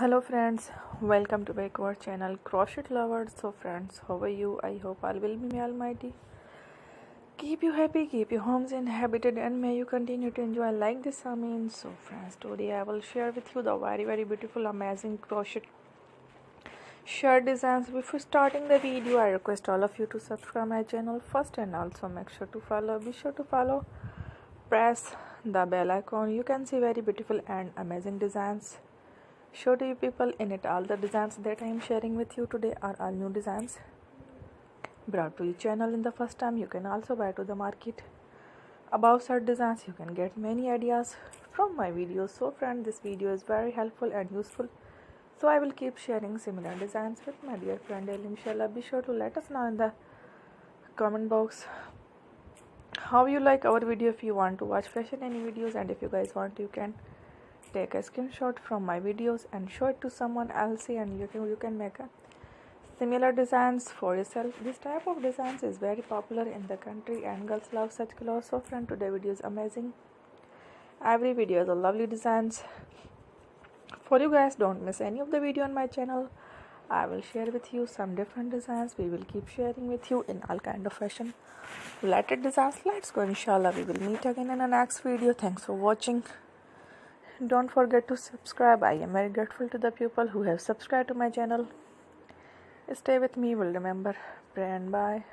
Hello friends, welcome to back our channel Crochet Lovers. So friends, how are you? I hope all will be may almighty keep you happy, keep your homes inhabited, and may you continue to enjoy like this. So friends, today I will share with you the very beautiful amazing crochet shirt designs. Before starting the video, I request all of you to subscribe my channel first and also make sure to follow. Be sure to follow, press the bell icon. You can see very beautiful and amazing designs show to you people in it. All the designs that I am sharing with you today are all new designs brought to your channel in the first time. You can also buy to the market above such designs. You can get many ideas from my videos. So friend, this video is very helpful and useful, so I will keep sharing similar designs with my dear friend. Inshallah, be sure to let us know in the comment box how you like our video. If you want to watch fashion any videos, and if you guys want, you can take a screenshot from my videos and show it to someone else, and you can make a similar designs for yourself. This type of designs is very popular in the country and girls love such clothes. So friend, today video is amazing. Every video is a lovely designs for you guys. Don't miss any of the video on my channel. I will share with you some different designs. We will keep sharing with you in all kind of fashion related designs. Let's go. Inshallah, we will meet again in the next video. Thanks for watching. Don't forget to subscribe. I am very grateful to the people who have subscribed to my channel. Stay with me. Will remember. Pray and bye.